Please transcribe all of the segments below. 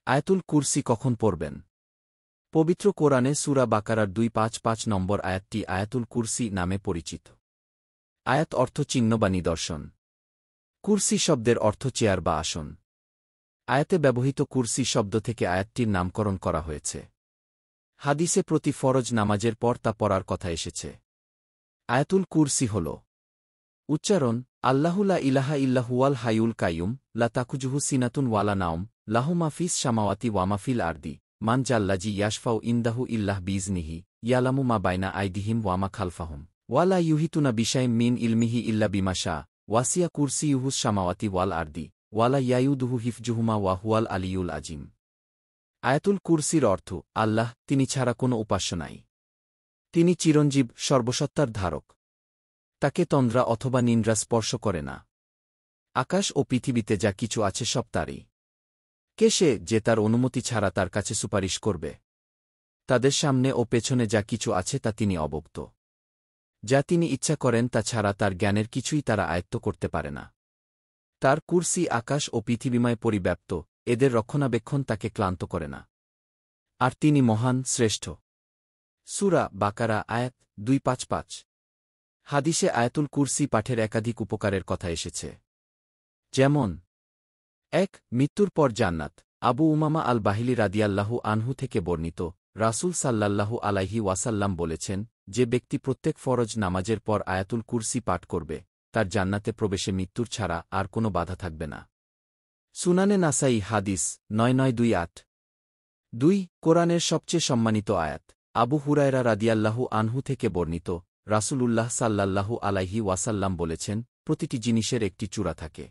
আয়াতুল কুরসি কখন পড়বেন? পবিত্র কোরআনে সূরা বাকারার 255 নম্বর আয়াতটি আয়াতুল কুরসি নামে পরিচিত। আয়াত অর্থ চিহ্ন বা নিদর্শন। কুরসি শব্দের অর্থ চেয়ার বা আসন। আয়াতে ব্যবহৃত কুরসি শব্দ থেকে আয়াতটির নামকরণ করা হয়েছে। হাদিসে প্রতি ফরজ নামাজের পর তা পড়ার কথা এসেছে। আয়াতুল কুরসি হল উচ্চারণ আল্লাহু লা ইলাহা ইল্লা হুয়াল হাইয়ুল কাইয়ুম লা তাকুজুহু সিনাতুন ওয়ালা নাওম লাহু মা ফিস সামাওয়াতি ওয়া মা ফিল আরদি মান জাল্লাজি ইয়াশফাউ ইনদাহু ইল্লাহ বিইজনিহি ইয়ালামু মা বাইনা আইদিহিম ওয়া মা খালফাহুম ওয়া লা ইউহিতুনা বিশাইইম মিন ইলমিহি ইল্লা বিমা শা ওয়াসিয়া কুরসিয়ুহুস সামাওয়াতি ওয়াল আরদি ওয়া লা ইয়াউদুহু হিফজুহুমা ওয়া হুয়াল আলিয়ুল আজিম। আয়াতুল কুরসির অর্থ আল্লাহ, তিনি ছাড়া কোনো উপাস্য নাই। তিনি চিরঞ্জীব, সর্বসত্তার ধারক। তাকে তন্দ্রা অথবা নিন্দ্রা স্পর্শ করে না। আকাশ ও পৃথিবীতে যা কিছু আছে সব তারই। কে সে যে তার অনুমতি ছাড়া তার কাছে সুপারিশ করবে? তাদের সামনে ও পেছনে যা কিছু আছে তা তিনি অবগত। যা তিনি ইচ্ছা করেন তা ছাড়া তার জ্ঞানের কিছুই তারা আয়ত্ত করতে পারে না। তার কুরসি আকাশ ও পৃথিবীময় পরিব্যাপ্ত, এদের রক্ষণাবেক্ষণ তাকে ক্লান্ত করে না। আর তিনি মহান, শ্রেষ্ঠ। সূরা বাকারা আয়াত 255। হাদিসে আয়াতুল কুরসি পাঠের একাধিক উপকারের কথা এসেছে। যেমন 1. মৃত্যুর পর জান্নাত। আবু উমামা আল বাহিলি রাদিয়াল্লাহু আনহু থেকে বর্ণিত, রাসূল সাল্লাল্লাহু আলাইহি ওয়াসাল্লাম বলেছেন, যে ব্যক্তি প্রত্যেক ফরজ নামাজের পর আয়াতুল কুরসি পাঠ করবে, তার জান্নাতে প্রবেশে মৃত্যুর ছাড়া আর কোনো বাধা থাকবে না। সুনানে নাসাই হাদিস 9928। 2. কোরআনের সবচেয়ে সম্মানিত আয়াত। আবু হুরায়রা রাদিয়াল্লাহু আনহু থেকে বর্ণিত, রাসূলুল্লাহ সাল্লাল্লাহু আলাইহি ওয়াসাল্লাম বলেছেন, প্রতিটি জিনিসের একটি চূড়া থাকে।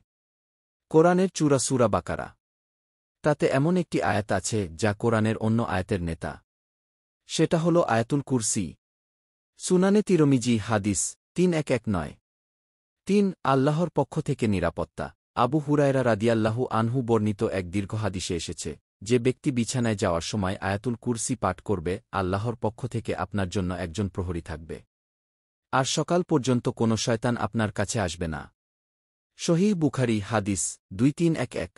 কোরআনের চূড়া সূরা বাকারা। তাতে এমন একটি আয়াত আছে যা কোরআনের অন্য আয়াতের নেতা। সেটা হল আয়াতুল কুরসি। সুনানে তিরমিজি হাদিস 3119। 3. আল্লাহর পক্ষ থেকে নিরাপত্তা। আবু হুরায়রা রাদিয়াল্লাহু আনহু বর্ণিত এক দীর্ঘ হাদিসে এসেছে, যে ব্যক্তি বিছানায় যাওয়ার সময় আয়াতুল কুরসি পাঠ করবে, আল্লাহর পক্ষ থেকে আপনার জন্য একজন প্রহরী থাকবে। আর সকাল পর্যন্ত কোনো শয়তান আপনার কাছে আসবে না। সহিহ বুখারী হাদিস 2311।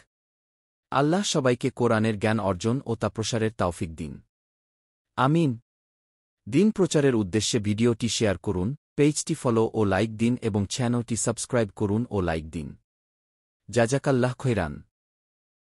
আল্লাহ সবাইকে কোরআনের জ্ঞান অর্জন ও তা প্রসারের তৌফিক দিন। আমিন। দিন প্রচারের উদ্দেশ্যে ভিডিওটি শেয়ার করুন, পেজটি ফলো ও লাইক দিন এবং চ্যানেলটি সাবস্ক্রাইব করুন ও লাইক দিন। জাযাকাল্লাহ খৈরান।